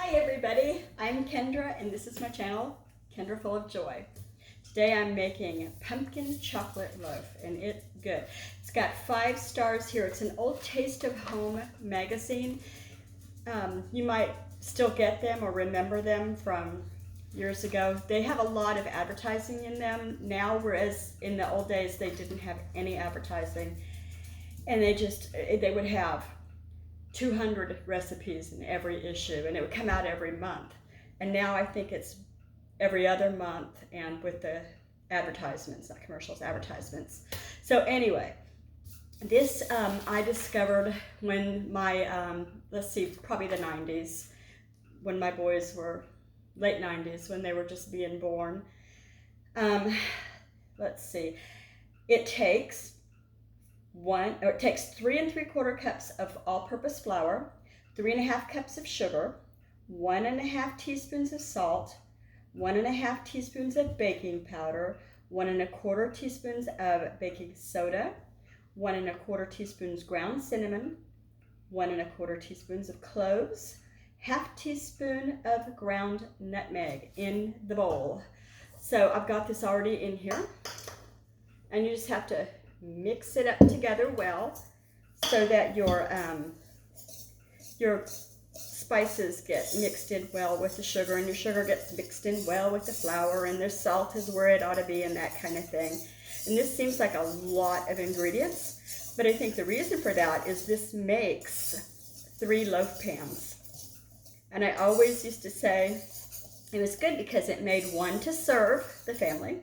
Hi everybody, I'm Kendra and this is my channel, Kendra Full of Joy. Today I'm making pumpkin chocolate loaf and it's good. It's got 5 stars here. It's an old Taste of Home magazine. You might still get them or remember them from years ago. They have a lot of advertising in them now, whereas in the old days they didn't have any advertising. And they would have 200 recipes in every issue, and it would come out every month. And now I think it's every other month, and with the advertisements, not commercials, advertisements. So anyway, this I discovered when my, probably the 90s, when my boys were late 90s, when they were just being born. Let's see, it takes 3 3/4 cups of all-purpose flour, 3 1/2 cups of sugar, 1 1/2 teaspoons of salt, 1 1/2 teaspoons of baking powder, 1 1/4 teaspoons of baking soda, 1 1/4 teaspoons ground cinnamon, 1 1/4 teaspoons of cloves, 1/2 teaspoon of ground nutmeg in the bowl. So I've got this already in here, and you just have to mix it up together well so that your spices get mixed in well with the sugar, and your sugar gets mixed in well with the flour, and the salt is where it ought to be, and that kind of thing. And this seems like a lot of ingredients, but I think the reason for that is this makes 3 loaf pans. And I always used to say it was good because it made 1 to serve the family,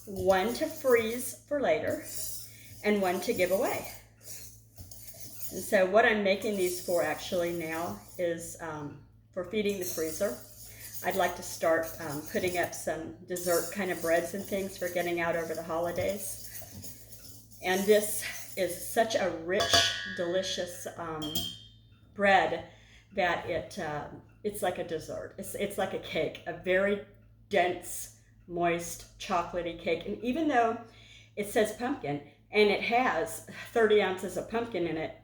1 to freeze for later, and 1 to give away. And so what I'm making these for actually now is for feeding the freezer. I'd like to start putting up some dessert kind of breads and things for getting out over the holidays. And this is such a rich, delicious bread that it's like a dessert. It's like a cake, a very dense, moist, chocolatey cake. And even though it says pumpkin and it has 30 ounces of pumpkin in it,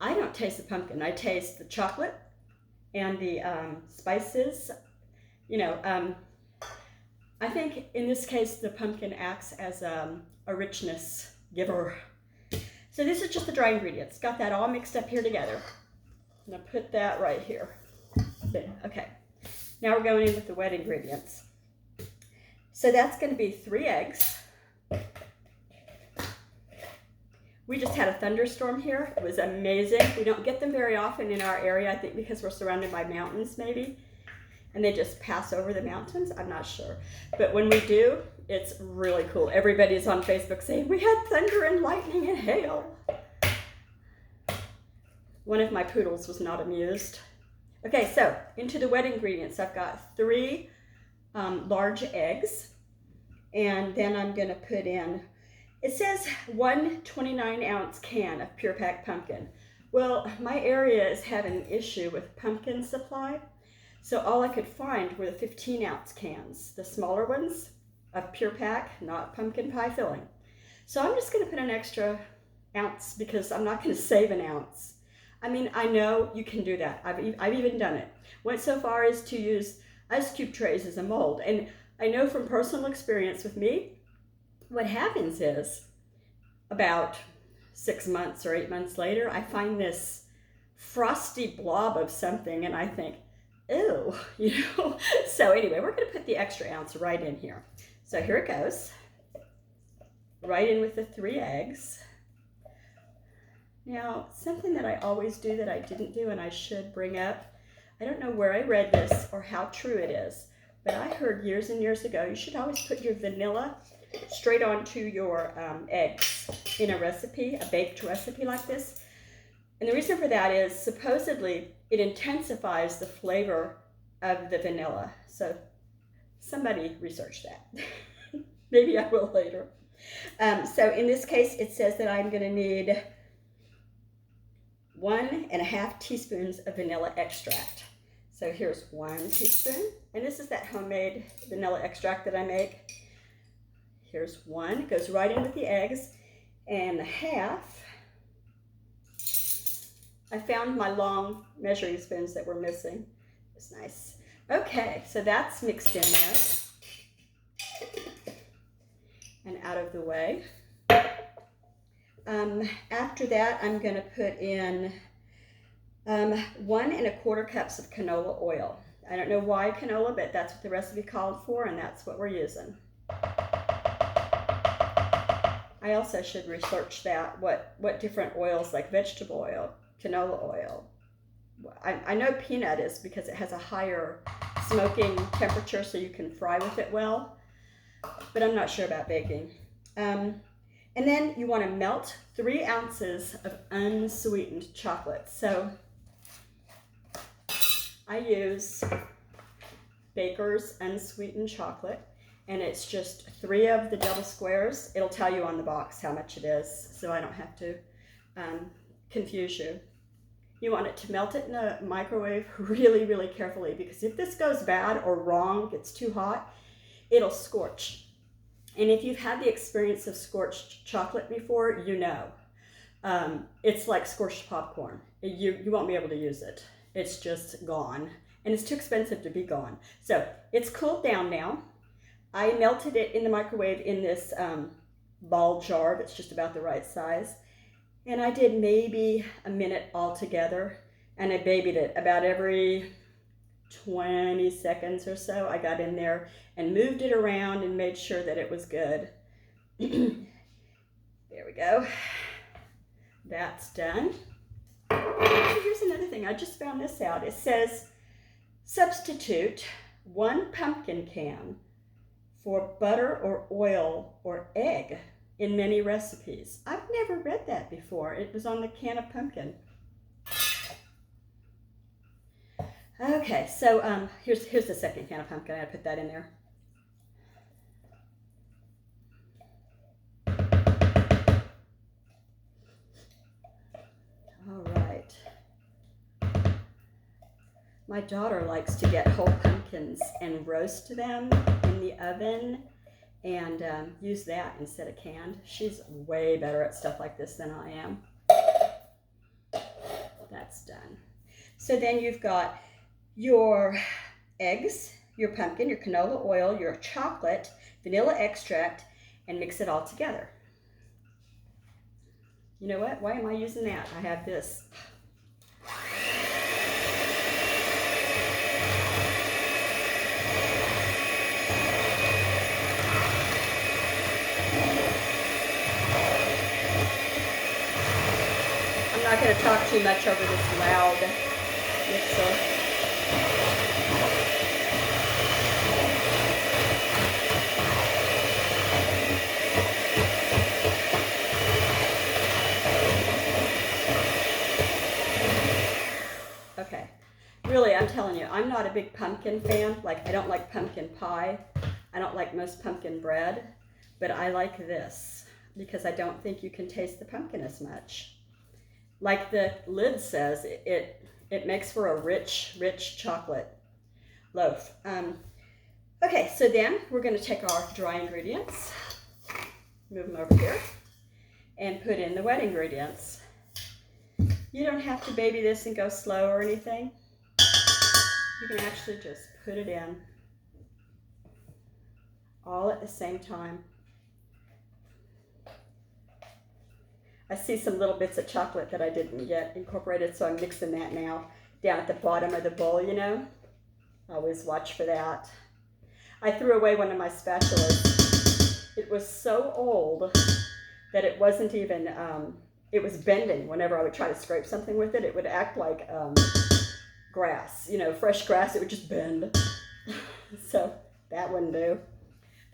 I don't taste the pumpkin. I taste the chocolate and the spices. I think in this case the pumpkin acts as a richness giver. So this is just the dry ingredients. Got that all mixed up here together. I'm gonna put that right here. Okay, now we're going in with the wet ingredients. So that's going to be 3 eggs. We just had a thunderstorm here. It was amazing. We don't get them very often in our area, I think because we're surrounded by mountains maybe. And they just pass over the mountains, I'm not sure. But when we do, it's really cool. Everybody's on Facebook saying, we had thunder and lightning and hail. One of my poodles was not amused. Okay, so into the wet ingredients, I've got 3 large eggs, and then I'm going to put in, it says 1 29-ounce can of pure packed pumpkin. Well, my area is having an issue with pumpkin supply, so all I could find were the 15-ounce cans, the smaller ones of pure pack, not pumpkin pie filling. So I'm just going to put an extra ounce because I'm not going to save an ounce. I mean, I know you can do that. I've even done it. Went so far as to use ice cube trays as a mold. And I know from personal experience with me, what happens is about 6 months or 8 months later, I find this frosty blob of something and I think, ew, So anyway, we're gonna put the extra ounce right in here. So here it goes. Right in with the 3 eggs. Now, something that I always do that I didn't do and I should bring up, I don't know where I read this or how true it is, but I heard years and years ago, you should always put your vanilla straight onto your eggs in a recipe, a baked recipe like this. And the reason for that is supposedly it intensifies the flavor of the vanilla. So somebody research that. Maybe I will later. So in this case, it says that I'm going to need 1 1/2 teaspoons of vanilla extract. So here's 1 teaspoon, and this is that homemade vanilla extract that I make. Here's 1, it goes right in with the eggs, and 1/2 I found my long measuring spoons that were missing. It's nice. Okay, so that's mixed in there and out of the way. After that, I'm going to put in 1 1/4 cups of canola oil. I don't know why canola, but that's what the recipe called for, and that's what we're using. I also should research that, what different oils, like vegetable oil, canola oil. I know peanut is because it has a higher smoking temperature, so you can fry with it well, but I'm not sure about baking. And then you want to melt 3 ounces of unsweetened chocolate. So I use Baker's unsweetened chocolate, and it's just 3 of the double squares. It'll tell you on the box how much it is, so I don't have to confuse you. You want it to melt it in a microwave really, really carefully, because if this goes bad or wrong, gets too hot, it'll scorch. And if you've had the experience of scorched chocolate before, you know. It's like scorched popcorn. You won't be able to use it. It's just gone. And it's too expensive to be gone. So it's cooled down now. I melted it in the microwave in this ball jar that's just about the right size. And I did maybe a minute altogether. And I babied it about every 20 seconds or so. I got in there and moved it around and made sure that it was good. There we go. That's done. Here's another thing. I just found this out. It says substitute 1 pumpkin can for butter or oil or egg in many recipes. I've never read that before. It was on the can of pumpkin. Okay, so here's the second can of pumpkin. I gotta put that in there. All right. My daughter likes to get whole pumpkins and roast them in the oven and use that instead of canned. She's way better at stuff like this than I am. That's done. So then you've got your eggs, your pumpkin, your canola oil, your chocolate, vanilla extract, and mix it all together. You know what? Why am I using that? I have this. I'm not going to talk too much over this loud mixer. Okay, really, I'm telling you, I'm not a big pumpkin fan. Like, I don't like pumpkin pie. I don't like most pumpkin bread, but I like this because I don't think you can taste the pumpkin as much. Like the lid says, it makes for a rich, rich chocolate loaf. Okay, so then we're going to take our dry ingredients, move them over here, and put in the wet ingredients. You don't have to baby this and go slow or anything. You can actually just put it in all at the same time. I see some little bits of chocolate that I didn't get incorporated, so I'm mixing that now down at the bottom of the bowl, you know. Always watch for that. I threw away one of my spatulas. It was so old that it wasn't even, it was bending. Whenever I would try to scrape something with it, it would act like grass, you know, fresh grass. It would just bend. So that wouldn't do.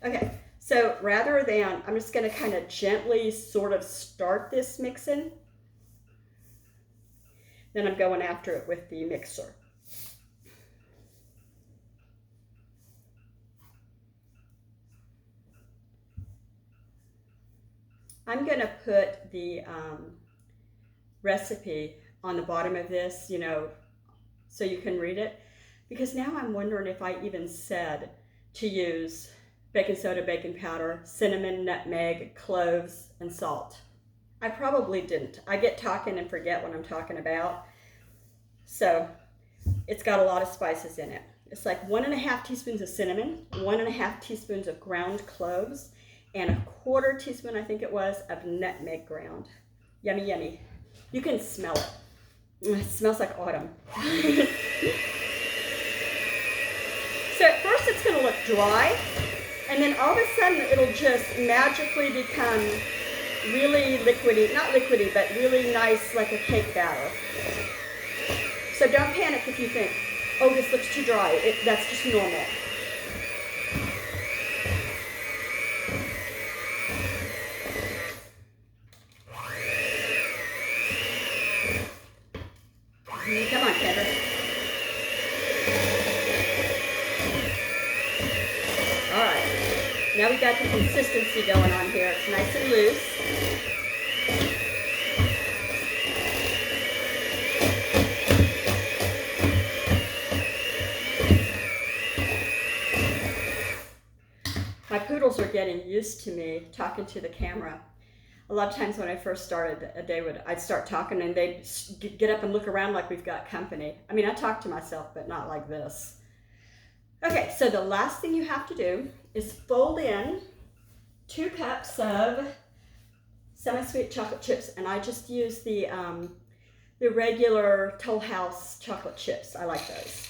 Okay. So rather than, I'm just going to kind of gently sort of start this mixing. Then I'm going after it with the mixer. I'm going to put the recipe on the bottom of this, you know, so you can read it. Because now I'm wondering if I even said to use baking soda, baking powder, cinnamon, nutmeg, cloves, and salt. I probably didn't. I get talking and forget what I'm talking about. So It's got a lot of spices in it. It's like 1.5 teaspoons of cinnamon, 1.5 teaspoons of ground cloves, and 1/4 teaspoon, I think it was, of nutmeg ground. Yummy, yummy. You can smell it. It smells like autumn. So at first it's going to look dry, and then all of a sudden it'll just magically become really liquidy, not liquidy, but really nice, like a cake batter. So don't panic if you think, oh, this looks too dry. That's just normal. Come on, Kendra. All right. Now we got the consistency going on here. It's nice and loose. My poodles are getting used to me talking to the camera. A lot of times when I first started, I'd start talking and they'd get up and look around like we've got company. I mean, I talk to myself, but not like this. Okay, so the last thing you have to do is fold in 2 cups of semi-sweet chocolate chips, and I just use the regular Toll House chocolate chips. I like those.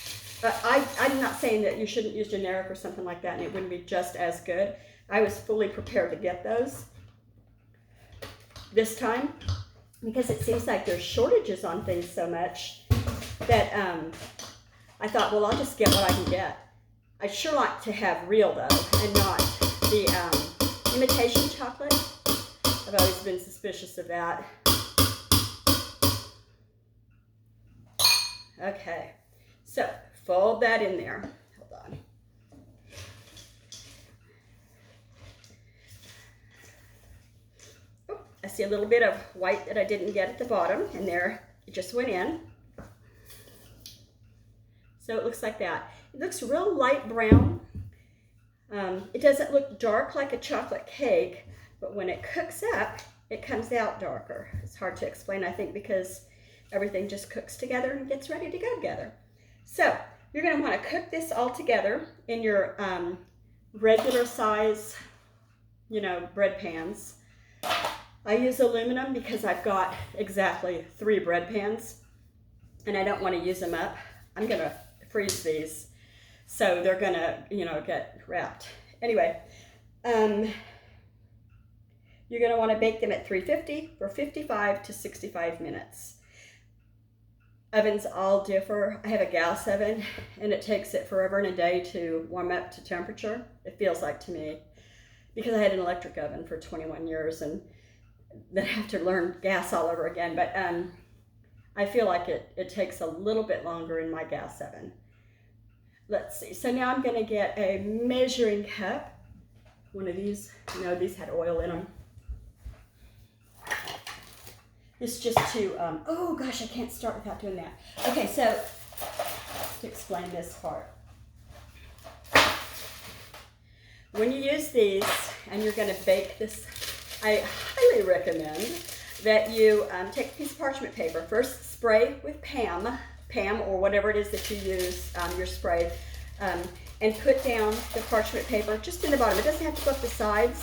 I'm not saying that you shouldn't use generic or something like that and it wouldn't be just as good. I was fully prepared to get those this time because it seems like there's shortages on things so much that I thought, well, I'll just get what I can get. I'd sure like to have real though and not the imitation chocolate. I've always been suspicious of that. Okay, so fold that in there. Hold on. Oh, I see a little bit of white that I didn't get at the bottom, and there it just went in. So it looks like that. It looks real light brown. It doesn't look dark like a chocolate cake, but when it cooks up, it comes out darker. It's hard to explain, I think, because everything just cooks together and gets ready to go together. So you're going to want to cook this all together in your regular size, bread pans. I use aluminum because I've got exactly 3 bread pans and I don't want to use them up. I'm going to freeze these so they're going to, get wrapped. Anyway, you're going to want to bake them at 350 for 55 to 65 minutes. Ovens all differ. I have a gas oven and it takes it forever and a day to warm up to temperature. It feels like to me, because I had an electric oven for 21 years and then I have to learn gas all over again. But I feel like it takes a little bit longer in my gas oven. Let's see. So now I'm going to get a measuring cup. One of these, these had oil in them. It's just to, oh gosh, I can't start without doing that. Okay, so to explain this part. When you use these and you're going to bake this, I highly recommend that you take a piece of parchment paper. First, spray with Pam or whatever it is that you use, your spray, and put down the parchment paper just in the bottom. It doesn't have to go up the sides,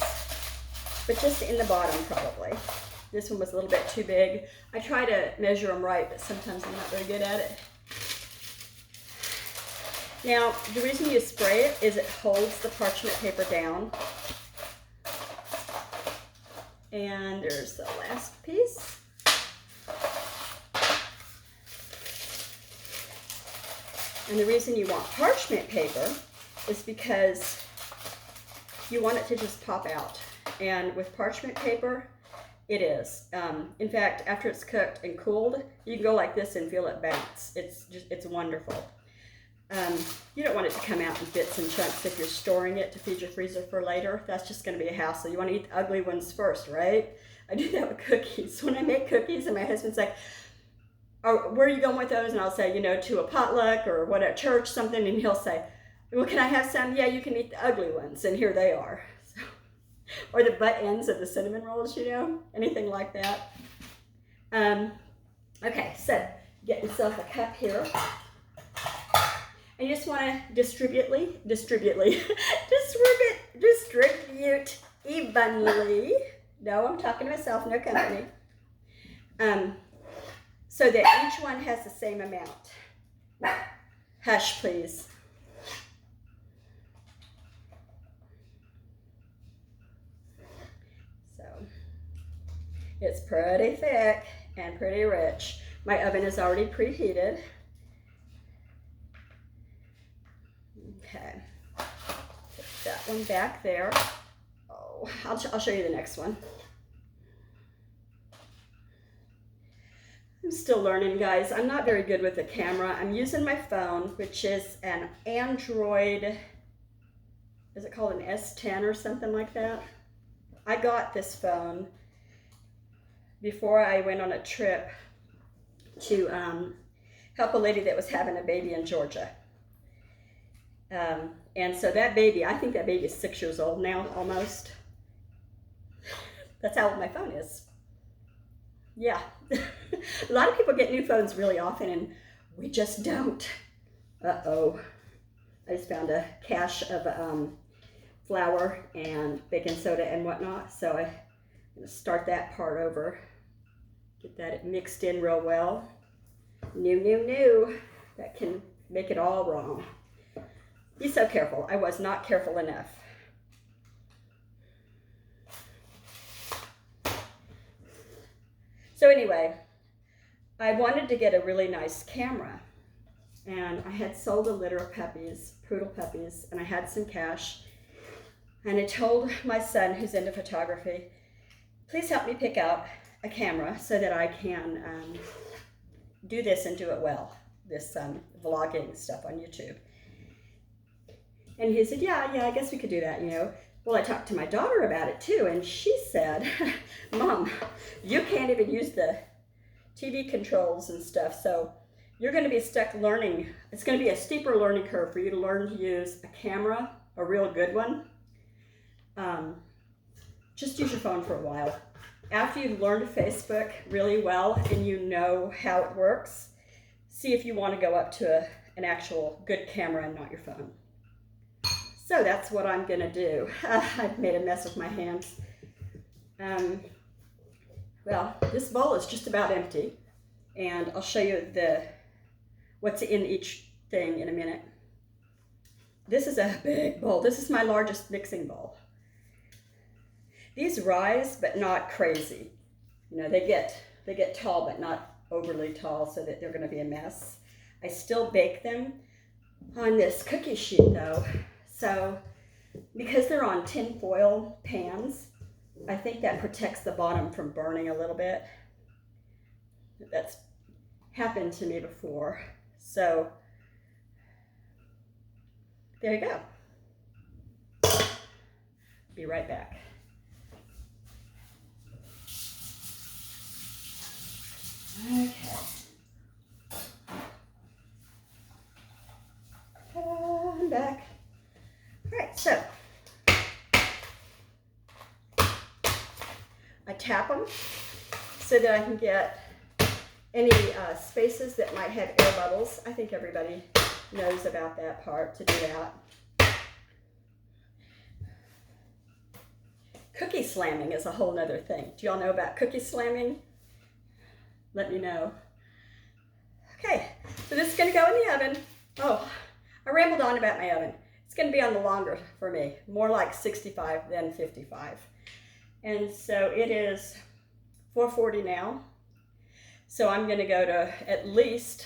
but just in the bottom probably. This one was a little bit too big. I try to measure them right, but sometimes I'm not very good at it. Now, the reason you spray it is it holds the parchment paper down. And there's the last piece. And the reason you want parchment paper is because you want it to just pop out. And with parchment paper, it is. In fact, after it's cooked and cooled, you can go like this and feel it bounce. It's wonderful. You don't want it to come out in bits and chunks if you're storing it to feed your freezer for later. That's just going to be a hassle. You want to eat the ugly ones first, right? I do that with cookies. When I make cookies and my husband's like, oh, where are you going with those? And I'll say, to a potluck or what, at church, something. And he'll say, well, can I have some? Yeah, you can eat the ugly ones. And here they are. So, or the butt ends of the cinnamon rolls, anything like that. Okay, so get yourself a cup here. I just want to distribute evenly. No, I'm talking to myself, no company. So that each one has the same amount. Hush, please. So it's pretty thick and pretty rich. My oven is already preheated. Okay, put that one back there. Oh, I'll show you the next one. I'm still learning, guys. I'm not very good with the camera. I'm using my phone, which is an Android, is it called an S10 or something like that? I got this phone before I went on a trip to help a lady that was having a baby in Georgia. And so that baby, I think that baby is 6 years old now, almost. That's how old my phone is. Yeah. A lot of people get new phones really often, and we just don't. Uh-oh. I just found a cache of flour and baking soda and whatnot, so I'm going to start that part over. Get that mixed in real well. New. That can make it all wrong. Be so careful. I was not careful enough. So anyway, I wanted to get a really nice camera, and I had sold a litter of puppies, poodle puppies, and I had some cash, and I told my son, who's into photography, please help me pick out a camera so that I can do this and do it well, this vlogging stuff on YouTube. And he said, yeah, I guess we could do that, you know. Well, I talked to my daughter about it too, and she said, Mom, you can't even use the TV controls and stuff, so you're going to be stuck learning. It's going to be a steeper learning curve for you to learn to use a camera, a real good one. Just use your phone for a while. After you've learned Facebook really well and you know how it works, see if you want to go up to an actual good camera and not your phone. So that's what I'm gonna do. I've made a mess with my hands. Well, this bowl is just about empty, and I'll show you what's in each thing in a minute. This is a big bowl. This is my largest mixing bowl. These rise, but not crazy. You know, they get tall, but not overly tall, so that they're gonna be a mess. I still bake them on this cookie sheet though. So, because they're on tin foil pans, I think that protects the bottom from burning a little bit. That's happened to me before. So, there you go. Be right back. Okay. I'm back. All right, so I tap them so that I can get any spaces that might have air bubbles. I think everybody knows about that part, to do that. Cookie slamming is a whole nother thing. Do y'all know about cookie slamming? Let me know. Okay, so this is gonna go in the oven. Oh, I rambled on about my oven. It's going to be on the longer for me, more like 65 than 55. And so it is 440 now. So I'm going to go to at least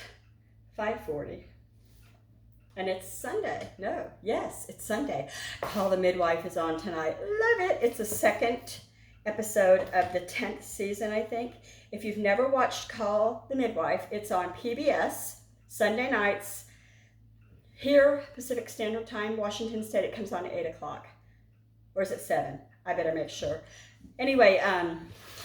540. And it's Sunday. Yes, it's Sunday. Call the Midwife is on tonight. Love it. It's the second episode of the 10th season, I think. If you've never watched Call the Midwife, it's on PBS, Sunday nights. Here, Pacific Standard Time, Washington State, it comes on at 8 o'clock. Or is it 7? I better make sure. Anyway,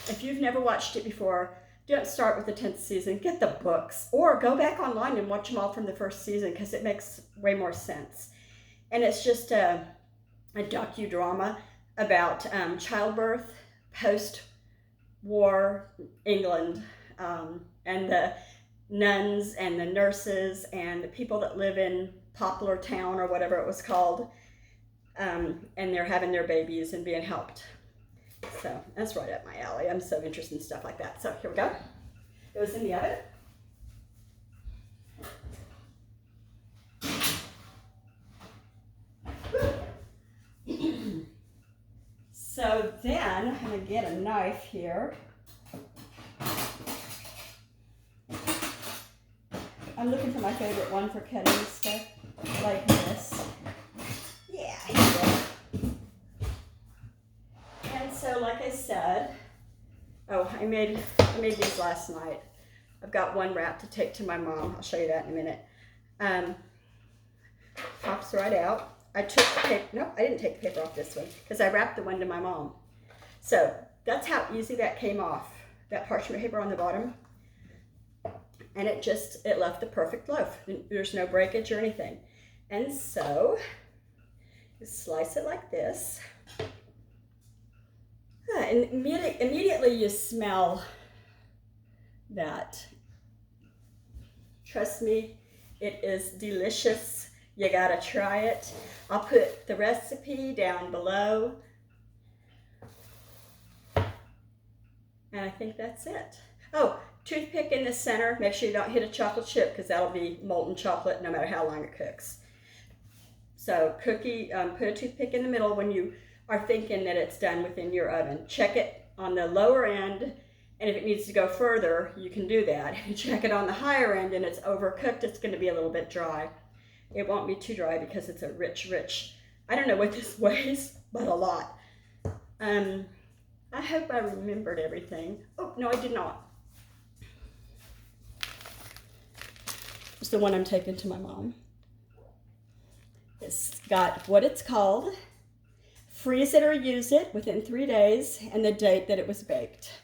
if you've never watched it before, don't start with the 10th season. Get the books. Or go back online and watch them all from the first season, because it makes way more sense. And it's just a docudrama about childbirth, post-war England, and nuns and the nurses and the people that live in Poplar Town or whatever it was called, and they're having their babies and being helped. So that's right up my alley. I'm so interested in stuff like that. So here we go. It was in the oven. So then I'm going to get a knife here. I'm looking for my favorite one for cutting stuff like this. Yeah, here we go. And so like I said, I made these last night. I've got one wrap to take to my mom. I'll show you that in a minute. Pops right out. I took the paper, no, I didn't take the paper off this one because I wrapped the one to my mom. So that's how easy that came off, that parchment paper on the bottom. And it left the perfect loaf. There's no breakage or anything. And so, you slice it like this. And immediately you smell that. Trust me, it is delicious. You gotta try it. I'll put the recipe down below. And I think that's it. Oh, toothpick in the center. Make sure you don't hit a chocolate chip because that'll be molten chocolate no matter how long it cooks. So put a toothpick in the middle when you are thinking that it's done within your oven. Check it on the lower end, and if it needs to go further, you can do that. If you check it on the higher end and it's overcooked, it's going to be a little bit dry. It won't be too dry because it's a rich, I don't know what this weighs, but a lot. I hope I remembered everything. Oh, no, I did not. It's the one I'm taking to my mom. It's got what it's called, freeze it or use it within 3 days, and the date that it was baked.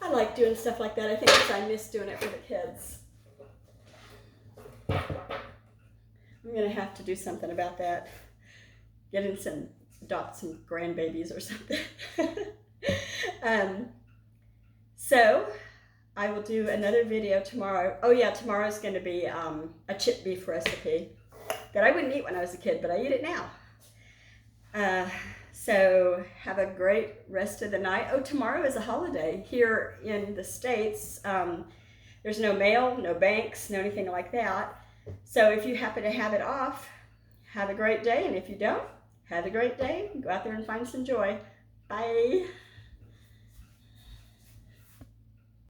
I like doing stuff like that. I think because I miss doing it for the kids. I'm going to have to do something about that. Adopt some grandbabies or something. So I will do another video tomorrow. Oh yeah, tomorrow's going to be a chip beef recipe that I wouldn't eat when I was a kid, but I eat it now. So have a great rest of the night. Oh, tomorrow is a holiday here in the States. There's no mail, no banks, no anything like that. So if you happen to have it off, have a great day. And if you don't, have a great day. Go out there and find some joy. Bye.